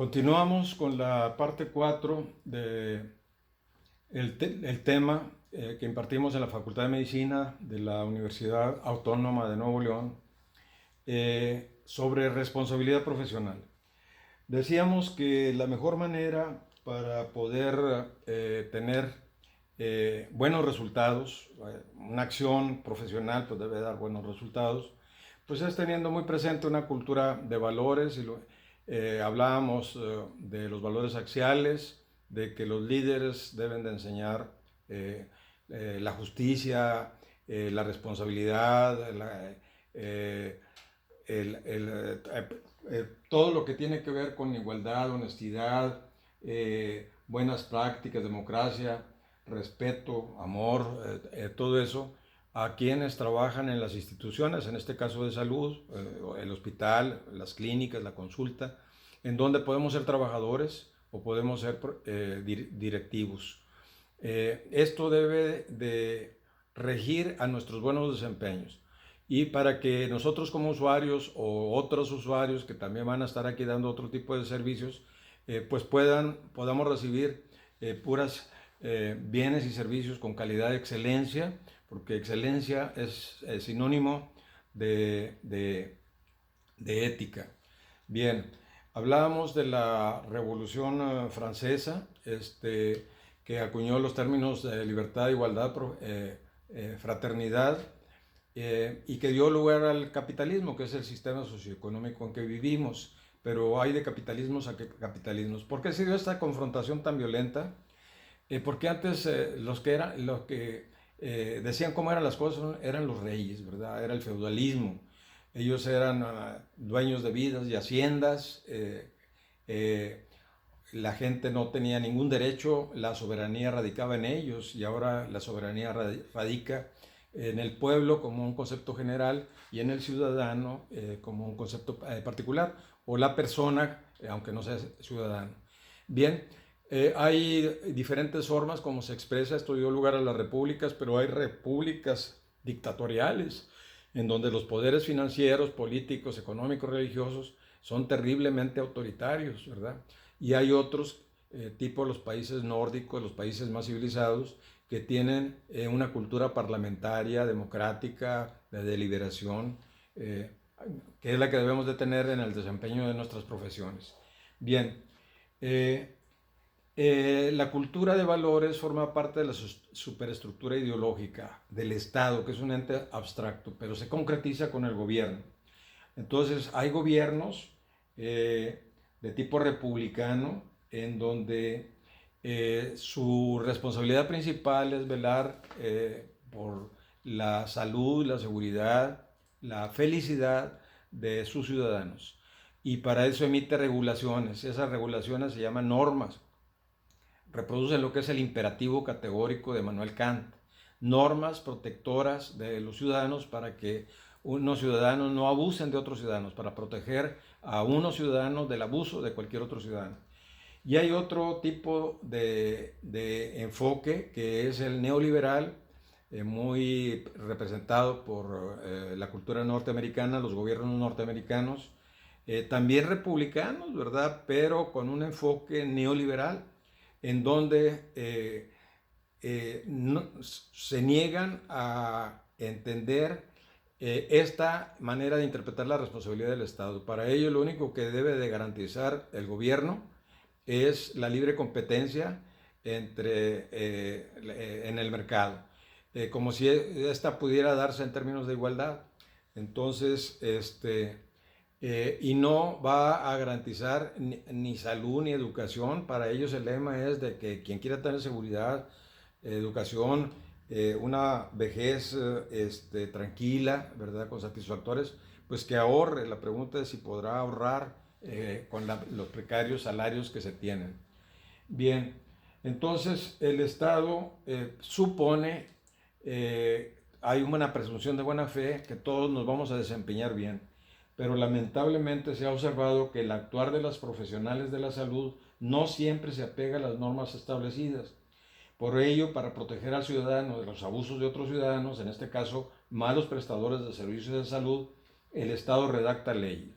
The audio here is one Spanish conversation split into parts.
Continuamos con la parte 4 de el tema que impartimos en la Facultad de Medicina de la Universidad Autónoma de Nuevo León sobre responsabilidad profesional. Decíamos que la mejor manera para poder tener buenos resultados, una acción profesional pues debe dar buenos resultados, pues es teniendo muy presente una cultura de valores. Hablábamos de los valores axiales, de que los líderes deben de enseñar la justicia, la responsabilidad, todo lo que tiene que ver con igualdad, honestidad, buenas prácticas, democracia, respeto, amor, todo eso a quienes trabajan en las instituciones, en este caso de salud, el hospital, las clínicas, la consulta, en donde podemos ser trabajadores o podemos ser directivos. Esto debe de regir a nuestros buenos desempeños. Y para que nosotros como usuarios o otros usuarios que también van a estar aquí dando otro tipo de servicios, pues podamos recibir puras bienes y servicios con calidad de excelencia, porque excelencia es sinónimo de ética. Bien, hablábamos de la Revolución Francesa, que acuñó los términos de libertad, igualdad, fraternidad, y que dio lugar al capitalismo, que es el sistema socioeconómico en que vivimos. Pero hay de capitalismos a capitalismos. ¿Por qué se dio esta confrontación tan violenta? Porque antes los que decían cómo eran las cosas eran los reyes, ¿verdad? Era el feudalismo. Ellos eran dueños de vidas y haciendas. La gente no tenía ningún derecho, la soberanía radicaba en ellos, y ahora la soberanía radica en el pueblo como un concepto general y en el ciudadano como un concepto particular, o la persona, aunque no sea ciudadano. Bien, hay diferentes formas como se expresa. Esto dio lugar a las repúblicas, pero hay repúblicas dictatoriales en donde los poderes financieros, políticos, económicos, religiosos son terriblemente autoritarios, ¿verdad? Y hay otros, tipo los países nórdicos, los países más civilizados, que tienen una cultura parlamentaria, democrática, de deliberación, que es la que debemos de tener en el desempeño de nuestras profesiones. Bien, eh, la cultura de valores forma parte de la superestructura ideológica del Estado, que es un ente abstracto, pero se concretiza con el gobierno. Entonces, hay gobiernos de tipo republicano en donde su responsabilidad principal es velar por la salud, la seguridad, la felicidad de sus ciudadanos. Y para eso emite regulaciones. Esas regulaciones se llaman normas. Reproducen lo que es el imperativo categórico de Manuel Kant. Normas protectoras de los ciudadanos para que unos ciudadanos no abusen de otros ciudadanos, para proteger a unos ciudadanos del abuso de cualquier otro ciudadano. Y hay otro tipo de enfoque que es el neoliberal, muy representado por la cultura norteamericana, los gobiernos norteamericanos, también republicanos, ¿verdad? Pero con un enfoque neoliberal, en donde se niegan a entender esta manera de interpretar la responsabilidad del Estado. Para ello, lo único que debe de garantizar el gobierno es la libre competencia en el mercado, como si esta pudiera darse en términos de igualdad. Entonces, y no va a garantizar ni salud ni educación. Para ellos el lema es de que quien quiera tener seguridad, educación, una vejez tranquila, ¿verdad? Con satisfactores, pues que ahorre. La pregunta es si podrá ahorrar con los precarios salarios que se tienen. Bien, entonces el Estado supone, hay una presunción de buena fe, que todos nos vamos a desempeñar bien, pero lamentablemente se ha observado que el actuar de los profesionales de la salud no siempre se apega a las normas establecidas. Por ello, para proteger al ciudadano de los abusos de otros ciudadanos, en este caso malos prestadores de servicios de salud, el Estado redacta leyes.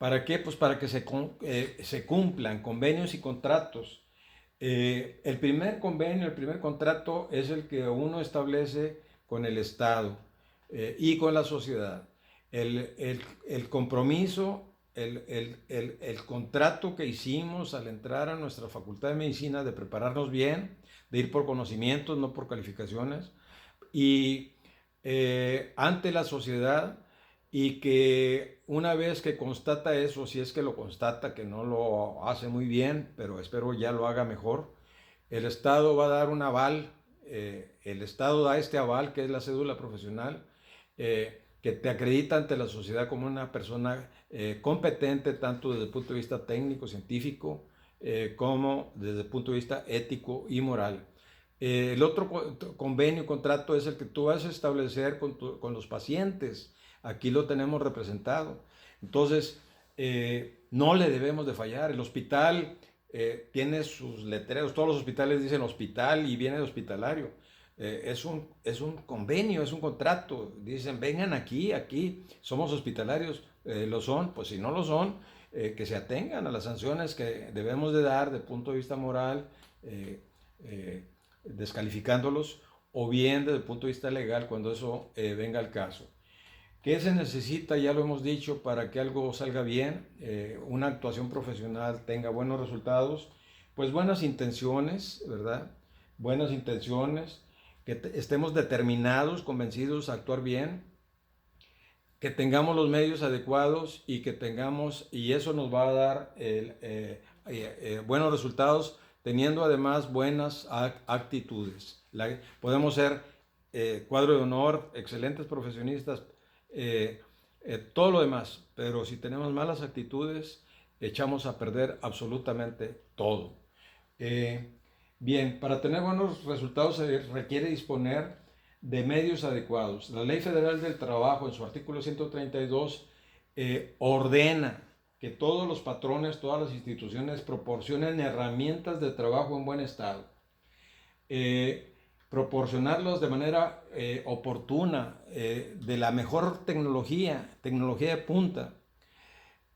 ¿Para qué? Pues para que se cumplan convenios y contratos. El primer convenio, el primer contrato es el que uno establece con el Estado y con la sociedad. El compromiso, el contrato que hicimos al entrar a nuestra Facultad de Medicina de prepararnos bien, de ir por conocimientos, no por calificaciones, y ante la sociedad, y que una vez que constata eso, si es que lo constata, que no lo hace muy bien, pero espero ya lo haga mejor, el Estado va a dar un aval, el Estado da este aval que es la cédula profesional, que te acredita ante la sociedad como una persona competente tanto desde el punto de vista técnico, científico, como desde el punto de vista ético y moral. El otro convenio, contrato es el que tú vas a establecer con los pacientes. Aquí lo tenemos representado. Entonces, no le debemos de fallar. El hospital tiene sus letreros. Todos los hospitales dicen hospital y viene de hospitalario. Es un convenio, es un contrato. Dicen, vengan aquí, aquí, somos hospitalarios. Lo son, pues si no lo son, que se atengan a las sanciones que debemos de dar desde el punto de vista moral. Eh, eh, Descalificándolos, o bien desde el punto de vista legal cuando eso venga al caso. ¿Qué se necesita? Ya lo hemos dicho, para que algo salga bien, una actuación profesional tenga buenos resultados, pues buenas intenciones, ¿verdad? Buenas intenciones, que estemos determinados, convencidos a actuar bien, que tengamos los medios adecuados y que tengamos, y eso nos va a dar buenos resultados, teniendo además buenas actitudes. Podemos ser cuadro de honor, excelentes profesionistas, todo lo demás, pero si tenemos malas actitudes, echamos a perder absolutamente todo. Eh, Bien, para tener buenos resultados se requiere disponer de medios adecuados. La Ley Federal del Trabajo, en su artículo 132, ordena que todos los patrones, todas las instituciones proporcionen herramientas de trabajo en buen estado. Proporcionarlos de manera oportuna, de la mejor tecnología de punta.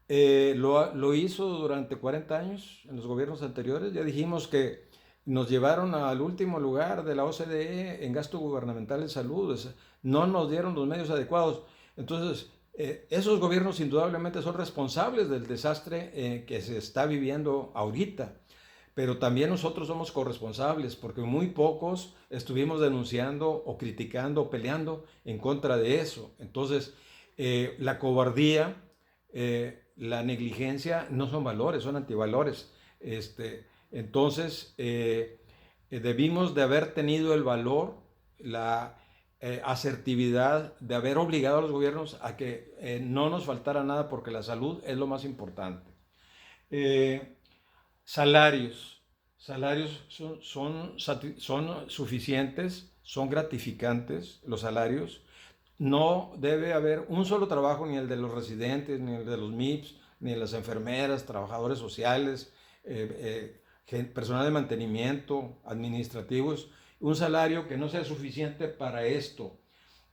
Lo hizo durante 40 años en los gobiernos anteriores. Ya dijimos que nos llevaron al último lugar de la OCDE en gasto gubernamental en salud. No nos dieron los medios adecuados. Entonces, esos gobiernos indudablemente son responsables del desastre que se está viviendo ahorita. Pero también nosotros somos corresponsables, porque muy pocos estuvimos denunciando o criticando o peleando en contra de eso. Entonces, la cobardía, la negligencia no son valores, son antivalores. Entonces, debimos de haber tenido el valor, la asertividad de haber obligado a los gobiernos a que no nos faltara nada, porque la salud es lo más importante. Salarios. Salarios son suficientes, son gratificantes los salarios. No debe haber un solo trabajo, ni el de los residentes, ni el de los MIPS, ni de las enfermeras, trabajadores sociales, personal de mantenimiento, administrativos, un salario que no sea suficiente para esto.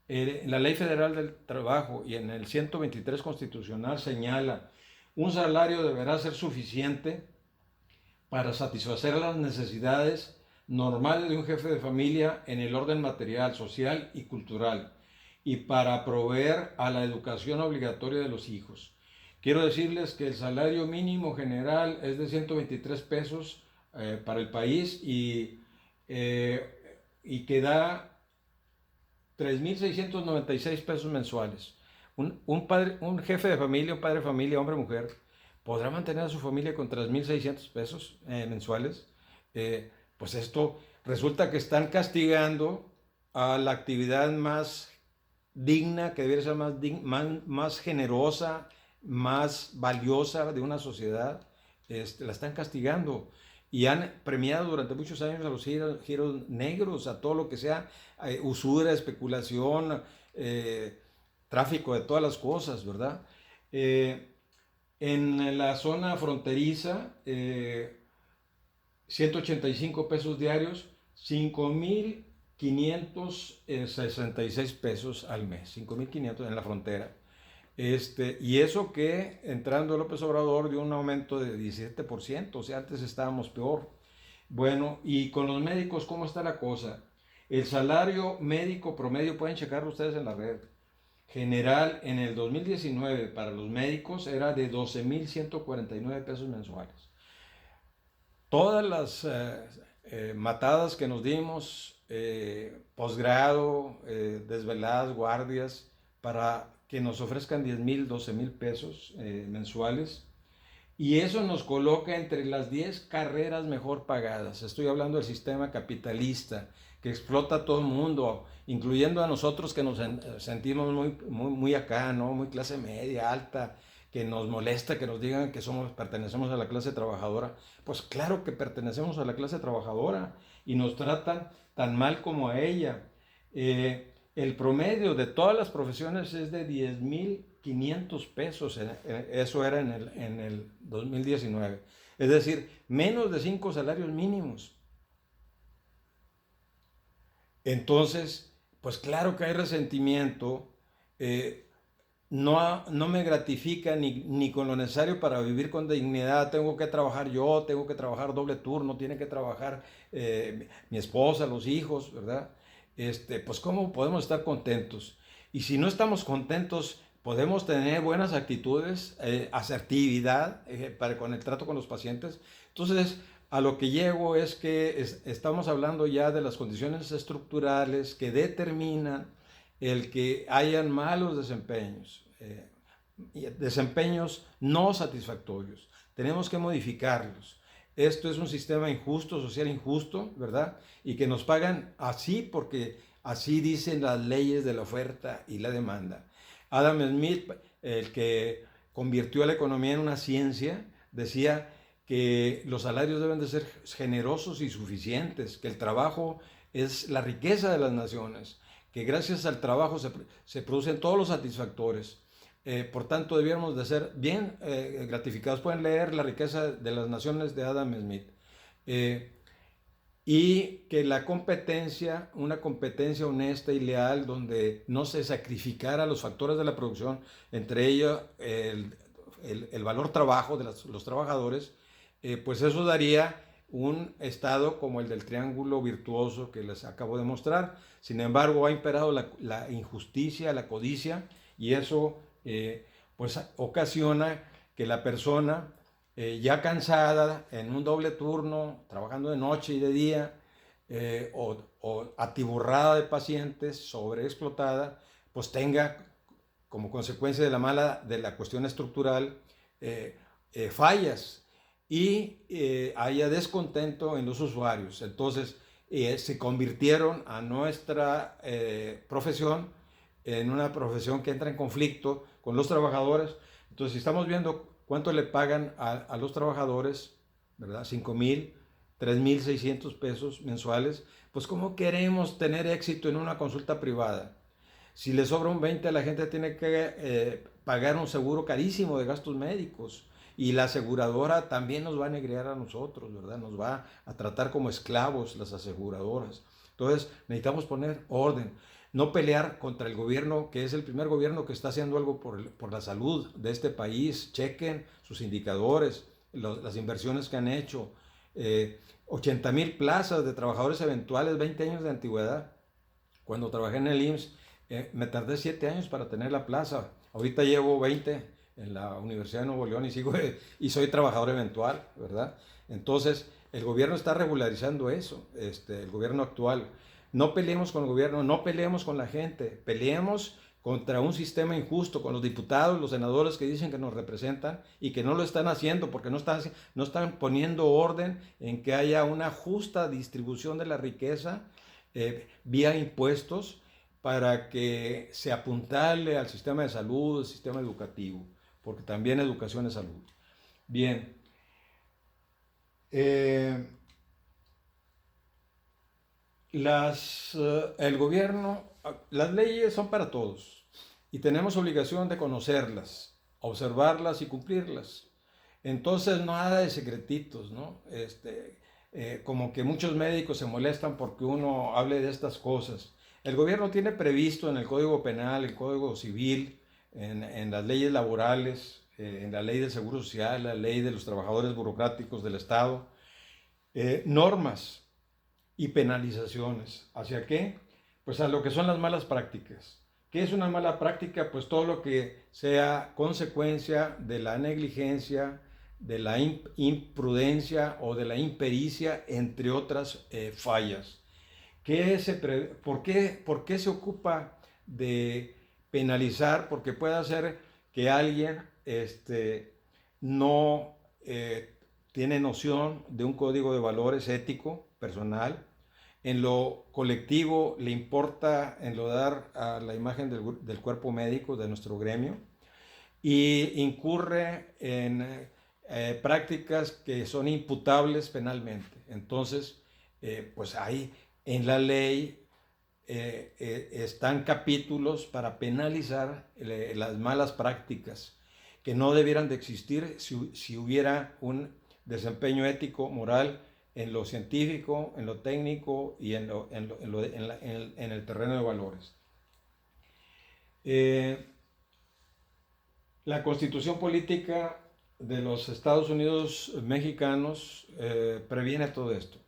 La Ley Federal del Trabajo y en el 123 constitucional señala, un salario deberá ser suficiente para satisfacer las necesidades normales de un jefe de familia en el orden material, social y cultural, y para proveer a la educación obligatoria de los hijos. Quiero decirles que el salario mínimo general es de 123 pesos para el país, y que da 3.696 pesos mensuales. Un jefe de familia, un padre de familia, hombre o mujer, podrá mantener a su familia con 3.600 pesos mensuales. Pues esto resulta que están castigando a la actividad más digna, que debería ser más generosa, más valiosa de una sociedad. La están castigando, y han premiado durante muchos años a los giros negros, a todo lo que sea usura, especulación, tráfico de todas las cosas, ¿verdad? En la zona fronteriza, 185 pesos diarios, 5.566 pesos al mes, 5.500 en la frontera. Y eso que entrando López Obrador dio un aumento de 17%, o sea, antes estábamos peor. Bueno, y con los médicos, ¿cómo está la cosa? El salario médico promedio, pueden checarlo ustedes en la red, general en el 2019 para los médicos era de 12,149 pesos mensuales. Todas las matadas que nos dimos, posgrado, desveladas, guardias, para que nos ofrezcan 10,000, 12,000 pesos mensuales. Y eso nos coloca entre las 10 carreras mejor pagadas. Estoy hablando del sistema capitalista que explota a todo el mundo, incluyendo a nosotros que nos sentimos muy acá, ¿no? Muy clase media, alta, que nos molesta que nos digan que pertenecemos a la clase trabajadora. Pues claro que pertenecemos a la clase trabajadora y nos tratan tan mal como a ella. El promedio de todas las profesiones es de 10,500 pesos, eso era en el 2019. Es decir, menos de 5 salarios mínimos. Entonces, pues claro que hay resentimiento, eh, no me gratifica ni con lo necesario para vivir con dignidad. Tengo que trabajar yo, tengo que trabajar doble turno, tiene que trabajar mi esposa, los hijos, ¿verdad? Pues cómo podemos estar contentos. Y si no estamos contentos, podemos tener buenas actitudes, asertividad con el trato con los pacientes. Entonces, a lo que llego es que estamos hablando ya de las condiciones estructurales que determinan el que hayan malos desempeños, desempeños no satisfactorios. Tenemos que modificarlos. Esto es un sistema injusto, social injusto, ¿verdad? Y que nos pagan así porque así dicen las leyes de la oferta y la demanda. Adam Smith, el que convirtió a la economía en una ciencia, decía que los salarios deben de ser generosos y suficientes, que el trabajo es la riqueza de las naciones, que gracias al trabajo se producen todos los satisfactores. Por tanto, debiéramos de ser bien gratificados. Pueden leer La riqueza de las naciones de Adam Smith. Eh, y que la competencia, una competencia honesta y leal, donde no se sacrificara los factores de la producción, entre ellos el valor trabajo de los trabajadores, pues eso daría un estado como el del triángulo virtuoso que les acabo de mostrar. Sin embargo, ha imperado la injusticia, la codicia, y eso pues ocasiona que la persona ya cansada, en un doble turno, trabajando de noche y de día, o atiborrada de pacientes, sobreexplotada, pues tenga como consecuencia de la cuestión estructural fallas y haya descontento en los usuarios. Entonces se convirtieron a nuestra profesión en una profesión que entra en conflicto con los trabajadores. Entonces, si estamos viendo cuánto le pagan a los trabajadores, ¿verdad? 5,000, 3,600 pesos mensuales, pues ¿cómo queremos tener éxito en una consulta privada? Si le sobra un 20, la gente tiene que pagar un seguro carísimo de gastos médicos. Y la aseguradora también nos va a negrear a nosotros, ¿verdad? Nos va a tratar como esclavos las aseguradoras. Entonces necesitamos poner orden, no pelear contra el gobierno, que es el primer gobierno que está haciendo algo por la salud de este país. Chequen sus indicadores, las inversiones que han hecho. 80,000 plazas de trabajadores eventuales, 20 años de antigüedad. Cuando trabajé en el IMSS, me tardé 7 años para tener la plaza. Ahorita llevo 20 en la Universidad de Nuevo León y soy trabajador eventual, ¿verdad? Entonces, el gobierno está regularizando eso, el gobierno actual. No peleemos con el gobierno, no peleemos con la gente, peleemos contra un sistema injusto, con los diputados, los senadores que dicen que nos representan y que no lo están haciendo porque no están poniendo orden en que haya una justa distribución de la riqueza vía impuestos para que se apuntale al sistema de salud, al sistema educativo, porque también educación es salud. Bien, eh, el gobierno, las leyes son para todos y tenemos obligación de conocerlas, observarlas y cumplirlas. Entonces, nada de secretitos, ¿no? Como que muchos médicos se molestan porque uno hable de estas cosas. El gobierno tiene previsto en el Código Penal, el Código Civil, en las leyes laborales, en la ley del Seguro Social, la ley de los trabajadores burocráticos del Estado, normas y penalizaciones. ¿Hacia qué? Pues a lo que son las malas prácticas. ¿Qué es una mala práctica? Pues todo lo que sea consecuencia de la negligencia, de la imprudencia o de la impericia, entre otras fallas. ¿Por qué se ocupa de penalizar? Porque puede hacer que alguien no tiene noción de un código de valores ético, personal. En lo colectivo le importa enlodar a la imagen del cuerpo médico de nuestro gremio y incurre en prácticas que son imputables penalmente. Entonces, pues ahí en la ley están capítulos para penalizar las malas prácticas que no debieran de existir si hubiera un desempeño ético, moral, en lo científico, en lo técnico y en el terreno de valores. La Constitución política de los Estados Unidos mexicanos previene todo esto.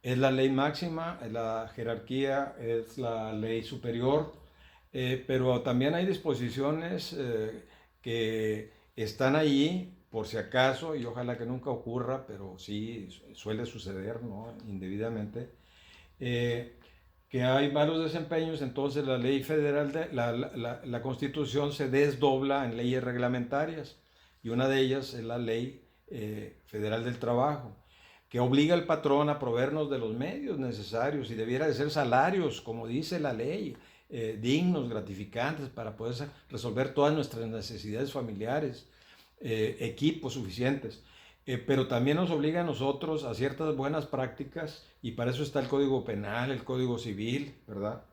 Es la ley máxima, es la jerarquía, es la ley superior, pero también hay disposiciones que están ahí por si acaso, y ojalá que nunca ocurra, pero sí suele suceder, ¿no? Indebidamente, que hay malos desempeños. Entonces la ley federal, la Constitución se desdobla en leyes reglamentarias, y una de ellas es la ley federal del trabajo, que obliga al patrón a proveernos de los medios necesarios, y debiera de ser salarios, como dice la ley, dignos, gratificantes, para poder resolver todas nuestras necesidades familiares, equipos suficientes. Pero también nos obliga a nosotros a ciertas buenas prácticas, y para eso está el Código Penal, el Código Civil, ¿verdad?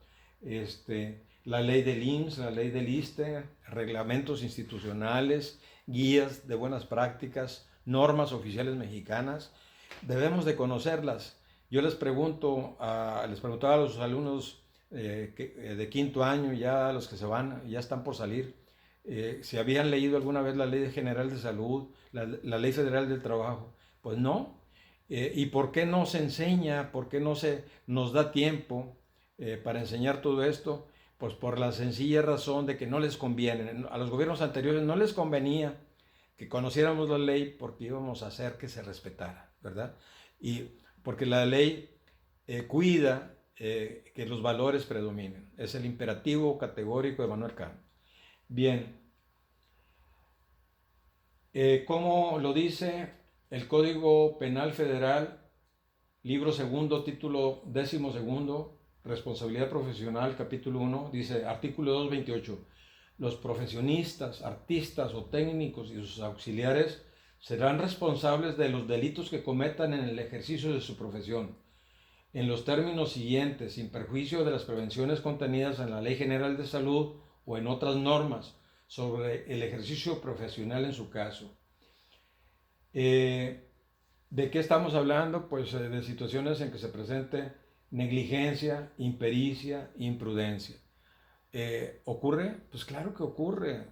La ley del IMSS, la ley del ISSSTE, reglamentos institucionales, guías de buenas prácticas, normas oficiales mexicanas. Debemos de conocerlas. Yo les preguntaba a los alumnos de quinto año, ya los que se van, ya están por salir, si habían leído alguna vez la Ley General de Salud, la Ley Federal del Trabajo. Pues no. ¿Y por qué no se enseña? ¿Por qué no se nos da tiempo para enseñar todo esto? Pues por la sencilla razón de que no les conviene. A los gobiernos anteriores no les convenía que conociéramos la ley, porque íbamos a hacer que se respetara, ¿verdad? Y porque la ley cuida que los valores predominen. Es el imperativo categórico de Manuel Kant. Bien, ¿cómo lo dice el Código Penal Federal, libro segundo, título 12, responsabilidad profesional, capítulo 1, dice, artículo 228, los profesionistas, artistas o técnicos y sus auxiliares serán responsables de los delitos que cometan en el ejercicio de su profesión, en los términos siguientes, sin perjuicio de las prevenciones contenidas en la Ley General de Salud o en otras normas sobre el ejercicio profesional en su caso. ¿De qué estamos hablando? Pues de situaciones en que se presente negligencia, impericia, imprudencia. ¿Ocurre? Pues claro que ocurre.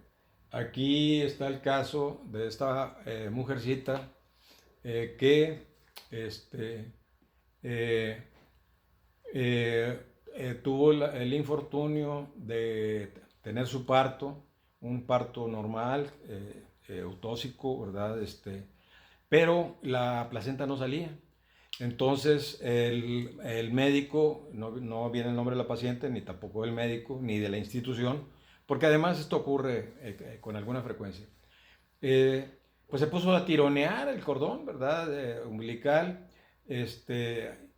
Aquí está el caso de esta mujercita que eh, tuvo el infortunio de tener su parto, un parto normal, eutóxico, ¿verdad? Pero la placenta no salía. Entonces el médico, no viene el nombre de la paciente, ni tampoco del médico, ni de la institución, porque además esto ocurre con alguna frecuencia. Pues se puso a tironear el cordón, ¿verdad? Umbilical.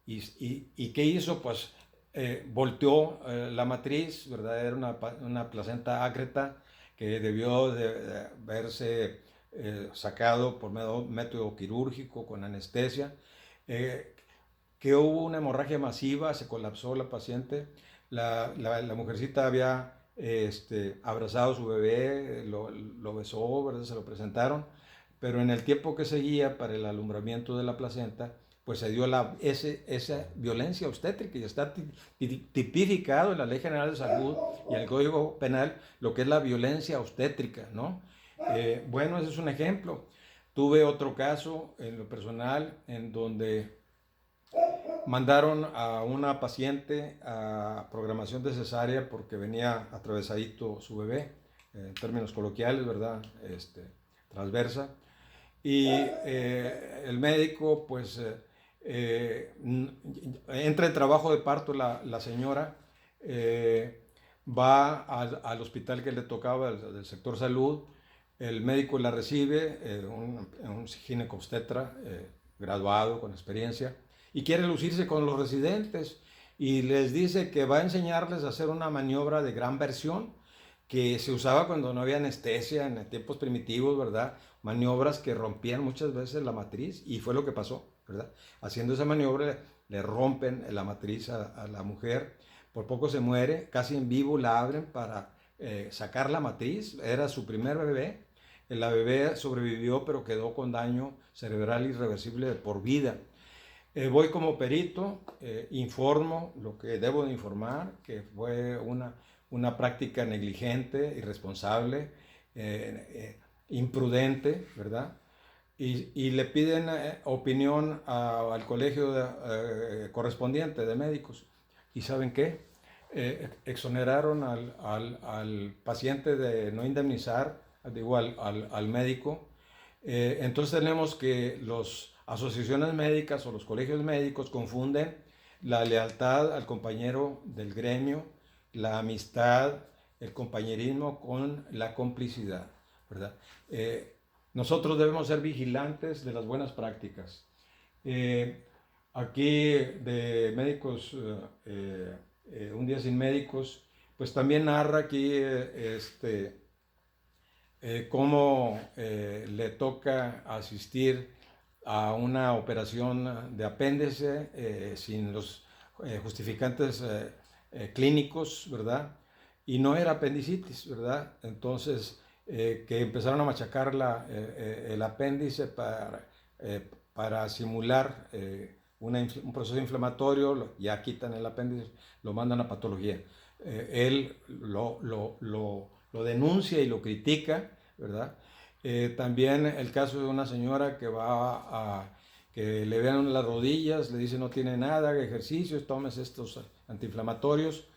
¿Y qué hizo? Pues volteó la matriz, ¿verdad? Era una placenta ácreta que debió de verse sacado por método quirúrgico con anestesia, que hubo una hemorragia masiva, se colapsó la paciente, la mujercita había abrazado a su bebé, lo besó, ¿verdad? Se lo presentaron, pero en el tiempo que seguía para el alumbramiento de la placenta, pues se dio esa violencia obstétrica y está tipificado en la Ley General de Salud y en el Código Penal lo que es la violencia obstétrica, ¿no? Bueno, ese es un ejemplo. Tuve otro caso en lo personal en donde mandaron a una paciente a programación de cesárea porque venía atravesadito su bebé, en términos coloquiales, ¿verdad? Transversa. Y el médico, pues, entra en trabajo de parto la señora, va al hospital que le tocaba, del sector salud, el médico la recibe, un ginecobstetra graduado, con experiencia, y quiere lucirse con los residentes y les dice que va a enseñarles a hacer una maniobra de gran versión que se usaba cuando no había anestesia en tiempos primitivos, ¿verdad? Maniobras que rompían muchas veces la matriz y fue lo que pasó, ¿verdad? Haciendo esa maniobra le rompen la matriz a la mujer, por poco se muere, casi en vivo la abren para sacar la matriz, era su primer bebé, la bebé sobrevivió pero quedó con daño cerebral irreversible de por vida. Voy como perito, informo lo que debo de informar, que fue una práctica negligente, irresponsable, imprudente, ¿verdad? Y le piden opinión al colegio correspondiente de médicos. ¿Y saben qué? Exoneraron al paciente de no indemnizar, digo, al médico. Entonces tenemos que las asociaciones médicas o los colegios médicos confunden la lealtad al compañero del gremio, la amistad, el compañerismo con la complicidad, ¿verdad? Nosotros debemos ser vigilantes de las buenas prácticas. Aquí de médicos, un día sin médicos, pues también narra aquí cómo le toca asistir a una operación de apéndice sin los justificantes clínicos, ¿verdad? Y no era apendicitis, ¿verdad? Entonces, que empezaron a machacar el apéndice para simular un proceso inflamatorio, ya quitan el apéndice, lo mandan a patología. Él lo denuncia y lo critica, ¿verdad? También el caso de una señora que le vean las rodillas, le dice no tiene nada, haga ejercicios, tomes estos antiinflamatorios,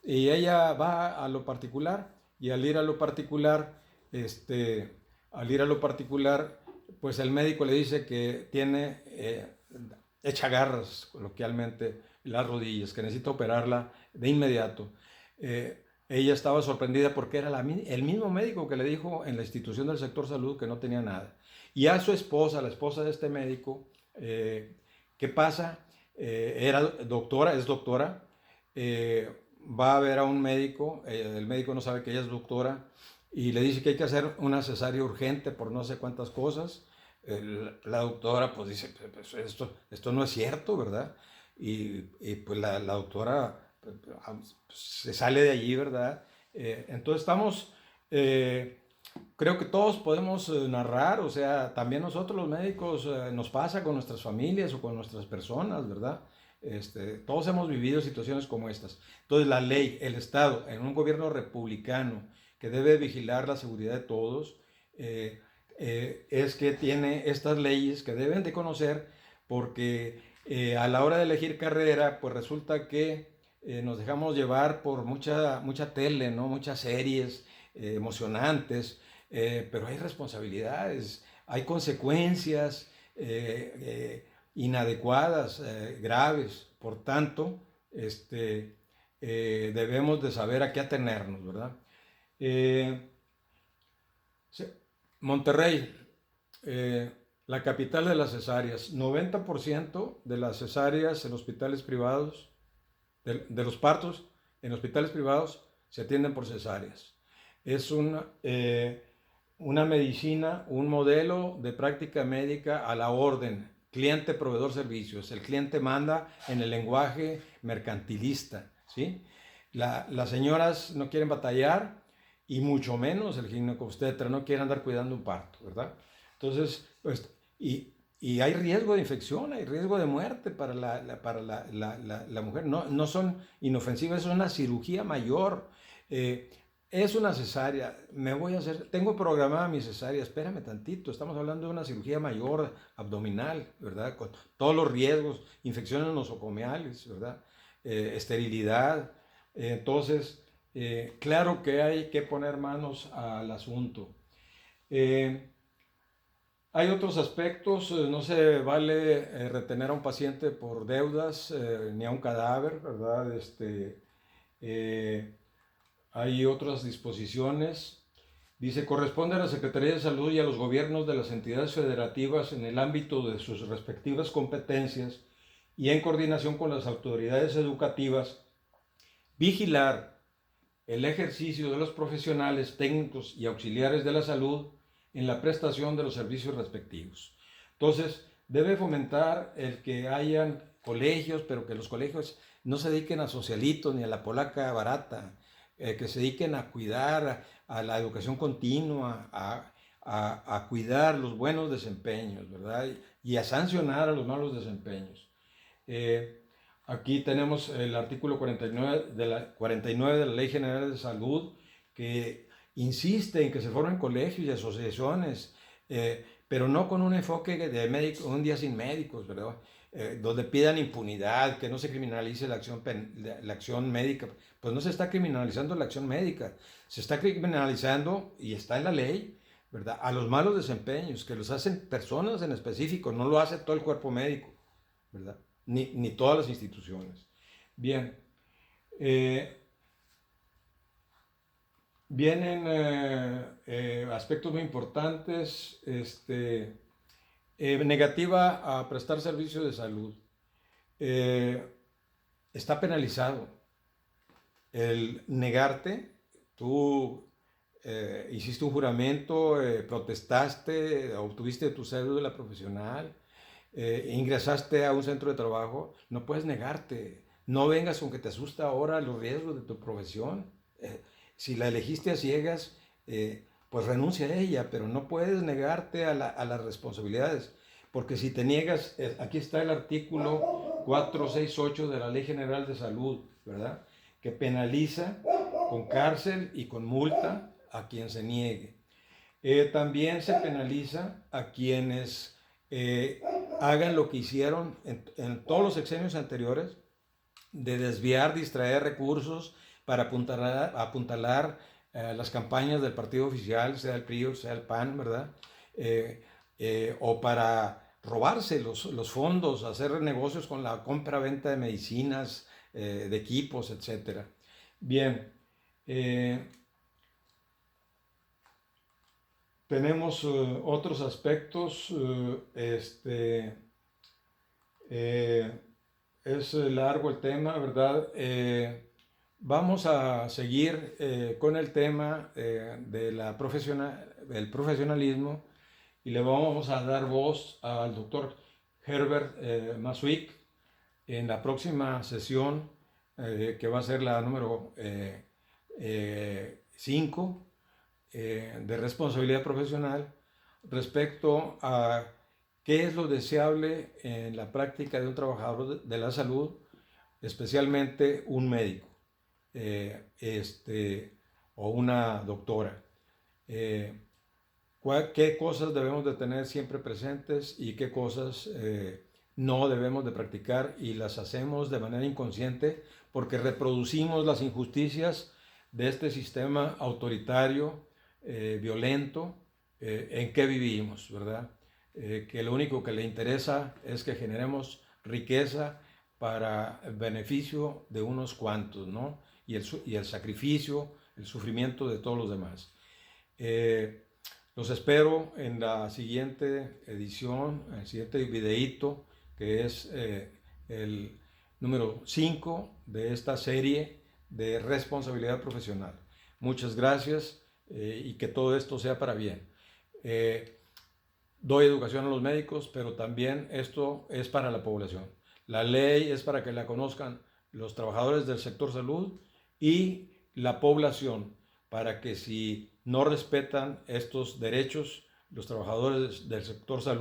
y ella va a lo particular, y al ir a lo particular, pues el médico le dice que tiene hecha garras, coloquialmente, las rodillas, que necesita operarla de inmediato. Ella estaba sorprendida porque era el mismo médico que le dijo en la institución del sector salud que no tenía nada. Y a su esposa, la esposa de este médico, ¿qué pasa? Era doctora, es doctora, va a ver a un médico, el médico no sabe que ella es doctora, y le dice que hay que hacer una cesárea urgente por no sé cuántas cosas. La doctora pues dice, pues esto no es cierto, ¿verdad? Y pues la doctora se sale de allí, ¿verdad? Entonces creo que todos podemos narrar, o sea, también nosotros los médicos nos pasa con nuestras familias o con nuestras personas, ¿verdad? Todos hemos vivido situaciones como estas. Entonces la ley, el Estado, en un gobierno republicano que debe vigilar la seguridad de todos, es que tiene estas leyes que deben de conocer porque a la hora de elegir carrera, pues resulta que nos dejamos llevar por mucha tele, ¿no? Muchas series emocionantes, pero hay responsabilidades, hay consecuencias inadecuadas, graves. Por tanto, debemos de saber a qué atenernos, ¿verdad? Monterrey, la capital de las cesáreas. 90% de las cesáreas en hospitales privados, de los partos en hospitales privados, se atienden por cesáreas. Es una medicina, un modelo de práctica médica a la orden, cliente, proveedor, servicios. El cliente manda en el lenguaje mercantilista, ¿sí? Las señoras no quieren batallar y mucho menos el ginecobstetra no quiere andar cuidando un parto, ¿verdad? Entonces, pues, y y hay riesgo de infección, hay riesgo de muerte para la mujer. No, no son inofensivas, es una cirugía mayor. Eh, es una cesárea, me voy a hacer, tengo programada mi cesárea, espérame tantito, estamos hablando de una cirugía mayor abdominal, ¿verdad? Con todos los riesgos, infecciones nosocomiales, ¿verdad? Esterilidad. Entonces, claro que hay que poner manos al asunto. Eh, Hay otros aspectos, no se vale retener a un paciente por deudas ni a un cadáver, ¿verdad? Eh, Hay otras disposiciones. Dice, corresponde a la Secretaría de Salud y a los gobiernos de las entidades federativas en el ámbito de sus respectivas competencias y en coordinación con las autoridades educativas, vigilar el ejercicio de los profesionales, técnicos y auxiliares de la salud en la prestación de los servicios respectivos. Entonces, debe fomentar el que hayan colegios, pero que los colegios no se dediquen a socialitos ni a la polaca barata, que se dediquen a cuidar a la educación continua, a cuidar los buenos desempeños, ¿verdad? Y a sancionar a los malos desempeños. Eh, Aquí tenemos el artículo 49 de la Ley General de Salud, que insiste en que se formen colegios y asociaciones, pero no con un enfoque de médico, un día sin médicos, ¿verdad? Donde pidan impunidad, que no se criminalice la acción médica. Pues no se está criminalizando la acción médica, se está criminalizando, y está en la ley, ¿verdad?, a los malos desempeños, que los hacen personas en específico, no lo hace todo el cuerpo médico, ¿verdad? Ni todas las instituciones. Bien, eh, vienen aspectos muy importantes. Negativa a prestar servicios de salud. Eh, Está penalizado el negarte. Tú hiciste un juramento, protestaste, obtuviste tu cédula profesional, ingresaste a un centro de trabajo, no puedes negarte. No vengas con que te asusta ahora los riesgos de tu profesión. Si la elegiste a ciegas, pues renuncia a ella, pero no puedes negarte a las responsabilidades. Porque si te niegas, aquí está el artículo 468 de la Ley General de Salud, ¿verdad?, que penaliza con cárcel y con multa a quien se niegue. También se penaliza a quienes hagan lo que hicieron en todos los sexenios anteriores, de desviar, distraer recursos para apuntalar las campañas del partido oficial, sea el PRI o sea el PAN, ¿verdad? O para robarse los fondos, hacer negocios con la compra-venta de medicinas, de equipos, etc. Bien, tenemos otros aspectos. Es largo el tema, ¿verdad? Vamos a seguir con el tema del profesionalismo, y le vamos a dar voz al doctor Herbert Maswick en la próxima sesión, que va a ser la número 5 de responsabilidad profesional, respecto a qué es lo deseable en la práctica de un trabajador de la salud, especialmente un médico, o una doctora. ¿Qué cosas debemos de tener siempre presentes y qué cosas no debemos de practicar, y las hacemos de manera inconsciente porque reproducimos las injusticias de este sistema autoritario, violento, en que vivimos, ¿verdad? Que lo único que le interesa es que generemos riqueza para el beneficio de unos cuantos, ¿no? Y el sacrificio, el sufrimiento de todos los demás. Los espero en la siguiente edición, en el siguiente videíto, que es el número 5 de esta serie de responsabilidad profesional. Muchas gracias, y que todo esto sea para bien. Doy educación a los médicos, pero también esto es para la población. La ley es para que la conozcan los trabajadores del sector salud y la población, para que si no respetan estos derechos, los trabajadores del sector salud